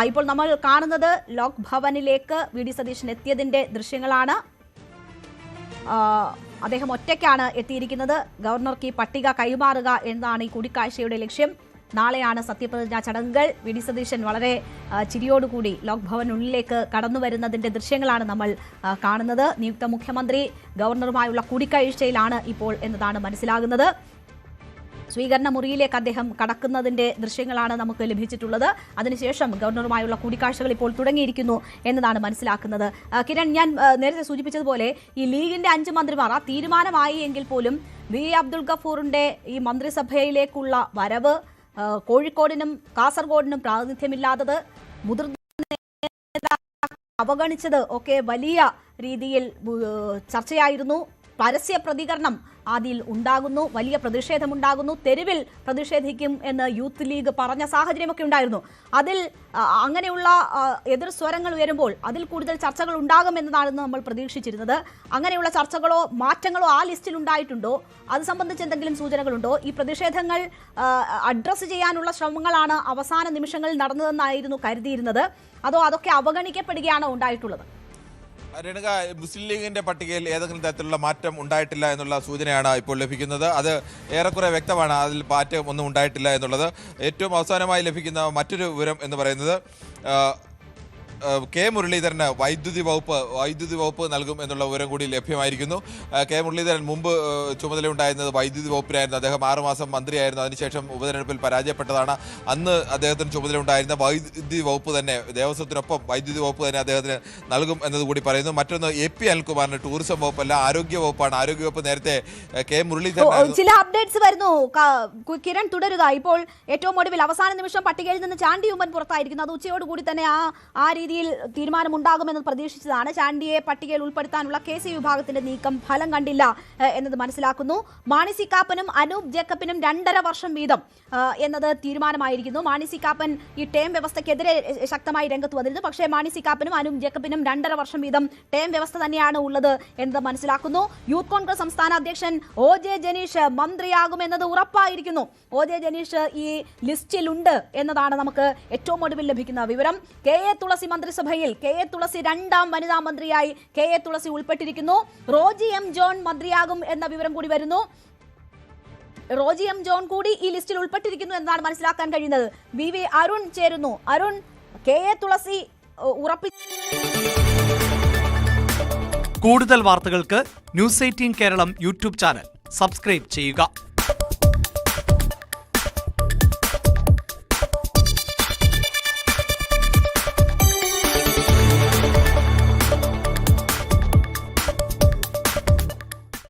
ഇപ്പോൾ നമ്മൾ കാണുന്നത് ലോക് ഭവനിലേക്ക് വി.ഡി. സതീശൻ എത്തിയതിന്റെ ദൃശ്യങ്ങളാണ്. അദ്ദേഹം ഒറ്റയ്ക്കാണ് എത്തിയിരിക്കുന്നത്. ഗവർണർക്ക് ഈ പട്ടിക കൈമാറുക എന്നതാണ് ഈ കൂടിക്കാഴ്ചയുടെ ലക്ഷ്യം. നാളെയാണ് സത്യപ്രതിജ്ഞാ ചടങ്ങുകൾ. വി.ഡി. സതീശൻ വളരെ ചിരിയോടുകൂടി ലോക് ഭവനുള്ളിലേക്ക് കടന്നു വരുന്നതിന്റെ ദൃശ്യങ്ങളാണ് നമ്മൾ കാണുന്നത്. നിയുക്ത മുഖ്യമന്ത്രി ഗവർണറുമായുള്ള കൂടിക്കാഴ്ചയിലാണ് ഇപ്പോൾ എന്നതാണ് മനസ്സിലാകുന്നത്. സ്വീകരണ മുറിയിലേക്ക് അദ്ദേഹം കടക്കുന്നതിന്റെ ദൃശ്യങ്ങളാണ് നമുക്ക് ലഭിച്ചിട്ടുള്ളത്. അതിനുശേഷം ഗവർണറുമായുള്ള കൂടിക്കാഴ്ചകൾ ഇപ്പോൾ തുടങ്ങിയിരിക്കുന്നു എന്നതാണ് മനസ്സിലാക്കുന്നത്. കിരൺ, ഞാൻ നേരത്തെ സൂചിപ്പിച്ചതുപോലെ ഈ ലീഗിന്റെ 5 മന്ത്രിമാർ ആ തീരുമാനമായി എങ്കിൽ പോലും വി അബ്ദുൾ ഗഫൂറിന്റെ ഈ മന്ത്രിസഭയിലേക്കുള്ള വരവ് കോഴിക്കോടിനും കാസർഗോഡിനും പ്രാതിനിധ്യമില്ലാത്തത്, മുതിർന്ന അവഗണിച്ചത് ഒക്കെ വലിയ രീതിയിൽ ചർച്ചയായിരുന്നു. പരസ്യ പ്രതികരണം അതിൽ ഉണ്ടാകുന്നു, വലിയ പ്രതിഷേധമുണ്ടാകുന്നു. തെരുവിൽ പ്രതിഷേധിക്കും എന്ന് യൂത്ത് ലീഗ് പറഞ്ഞ സാഹചര്യമൊക്കെ ഉണ്ടായിരുന്നു. അതിൽ അങ്ങനെയുള്ള എതിർ സ്വരങ്ങൾ ഉയരുമ്പോൾ അതിൽ കൂടുതൽ ചർച്ചകൾ ഉണ്ടാകുമെന്നതാണ് നമ്മൾ പ്രതീക്ഷിച്ചിരുന്നത്. അങ്ങനെയുള്ള ചർച്ചകളോ മാറ്റങ്ങളോ ആ ലിസ്റ്റിൽ ഉണ്ടായിട്ടുണ്ടോ? അത് സംബന്ധിച്ച് എന്തെങ്കിലും സൂചനകളുണ്ടോ? ഈ പ്രതിഷേധങ്ങൾ അഡ്രസ്സ് ചെയ്യാനുള്ള ശ്രമങ്ങളാണ് അവസാന നിമിഷങ്ങളിൽ നടന്നതെന്നായിരുന്നു കരുതിയിരുന്നത്, അതോ അതൊക്കെ അവഗണിക്കപ്പെടുകയാണോ ഉണ്ടായിട്ടുള്ളത്? രേണുക, മുസ്ലിം ലീഗിന്റെ പട്ടികയിൽ ഏതെങ്കിലും തരത്തിലുള്ള മാറ്റം ഉണ്ടായിട്ടില്ല എന്നുള്ള സൂചനയാണ് ഇപ്പോൾ ലഭിക്കുന്നത്. അത് ഏറെക്കുറെ വ്യക്തമാണ്, അതിൽ മാറ്റം ഒന്നും ഉണ്ടായിട്ടില്ല എന്നുള്ളത്. ഏറ്റവും അവസാനമായി ലഭിക്കുന്ന മറ്റൊരു വിവരം എന്ന് പറയുന്നത് കെ മുരളീധരന് വൈദ്യുതി വകുപ്പ് നൽകും എന്നുള്ള വിവരം കൂടി ലഭ്യമായിരിക്കുന്നു. കെ മുരളീധരൻ മുമ്പ് ചുമതലയുണ്ടായിരുന്നത് വൈദ്യുതി വകുപ്പിനായിരുന്നു. അദ്ദേഹം 6 മാസം മന്ത്രിയായിരുന്നു. അതിനുശേഷം ഉപതെരഞ്ഞെടുപ്പിൽ പരാജയപ്പെട്ടതാണ്. അന്ന് അദ്ദേഹത്തിന് ചുമതലയുണ്ടായിരുന്ന വൈദ്യുതി വകുപ്പ് തന്നെ, ദേവസ്വത്തിനൊപ്പം വൈദ്യുതി വകുപ്പ് തന്നെ അദ്ദേഹത്തിന് നൽകും എന്നതുകൂടി പറയുന്നു. മറ്റൊന്ന് AP അനിൽകുമാറിന് ടൂറിസം വകുപ്പല്ല, ആരോഗ്യ വകുപ്പാണ്. ആരോഗ്യ വകുപ്പ് നേരത്തെ കെ മുരളീധരൻ. ചില അപ്ഡേറ്റ്സ് വരുന്നു. കിരൺ, തുടരുക. ഇപ്പോൾ ഏറ്റവും ഒടുവിൽ അവസാന നിമിഷം പട്ടികയിൽ നിന്ന് ചാണ്ടി ഉമ്മൻ പുറത്തായിരിക്കുന്നു. അത് ഉച്ചയോടുകൂടി തന്നെ ആ രീതിയിൽ തീരുമാനമുണ്ടാകുമെന്ന് പ്രതീക്ഷിച്ചതാണ്. ചാണ്ടിയെ പട്ടികയിൽ ഉൾപ്പെടുത്താനുള്ള KC വിഭാഗത്തിന്റെ നീക്കം ഫലം കണ്ടില്ല എന്നത് മനസ്സിലാക്കുന്നു. മാണി സി കാപ്പനും അനൂപ് ജേക്കബിനും 2.5 വർഷം വീതം എന്നത് തീരുമാനമായിരിക്കുന്നു. മാണി സി കാപ്പൻ ഈ ടേം വ്യവസ്ഥയ്ക്കെതിരെ ശക്തമായി രംഗത്ത് വന്നിരുന്നു. പക്ഷേ മാണി സി കാപ്പനും അനൂപ് ജേക്കബിനും 2.5 വർഷം വീതം ടേം വ്യവസ്ഥ തന്നെയാണ് ഉള്ളത് എന്നത് മനസ്സിലാക്കുന്നു. യൂത്ത് കോൺഗ്രസ് സംസ്ഥാന അധ്യക്ഷൻ OJ ജനീഷ് മന്ത്രിയാകുമെന്നത് ഉറപ്പായിരിക്കുന്നു. OJ ജനീഷ് ഈ ലിസ്റ്റിലുണ്ട് എന്നതാണ് നമുക്ക് ഏറ്റവും ഒടുവിൽ ലഭിക്കുന്ന വിവരം. KA തുളസി മന്ത്രിസഭയിൽ KA തുളസി 2ാം വനിതാ മന്ത്രിയായി KA തുളസി ഉൾപ്പെട്ടിരിക്കുന്നു. റോജി M ജോൺ മന്ത്രിയാകും എന്ന വിവരം കൂടി വരുന്നു. റോജി M ജോൺ കൂടി ഈ ലിസ്റ്റിൽ ഉൾപ്പെട്ടിരിക്കുന്നു എന്നാണ് മനസ്സിലാക്കാൻ കഴിയുന്നത്. VV അരുൺ ചേരുന്നു. അരുൺ, KA തുളസി ഉറപ്പിച്ചു. കൂടുതൽ വാർത്തകൾക്ക് News 18 Keralam YouTube channel subscribe ചെയ്യുക.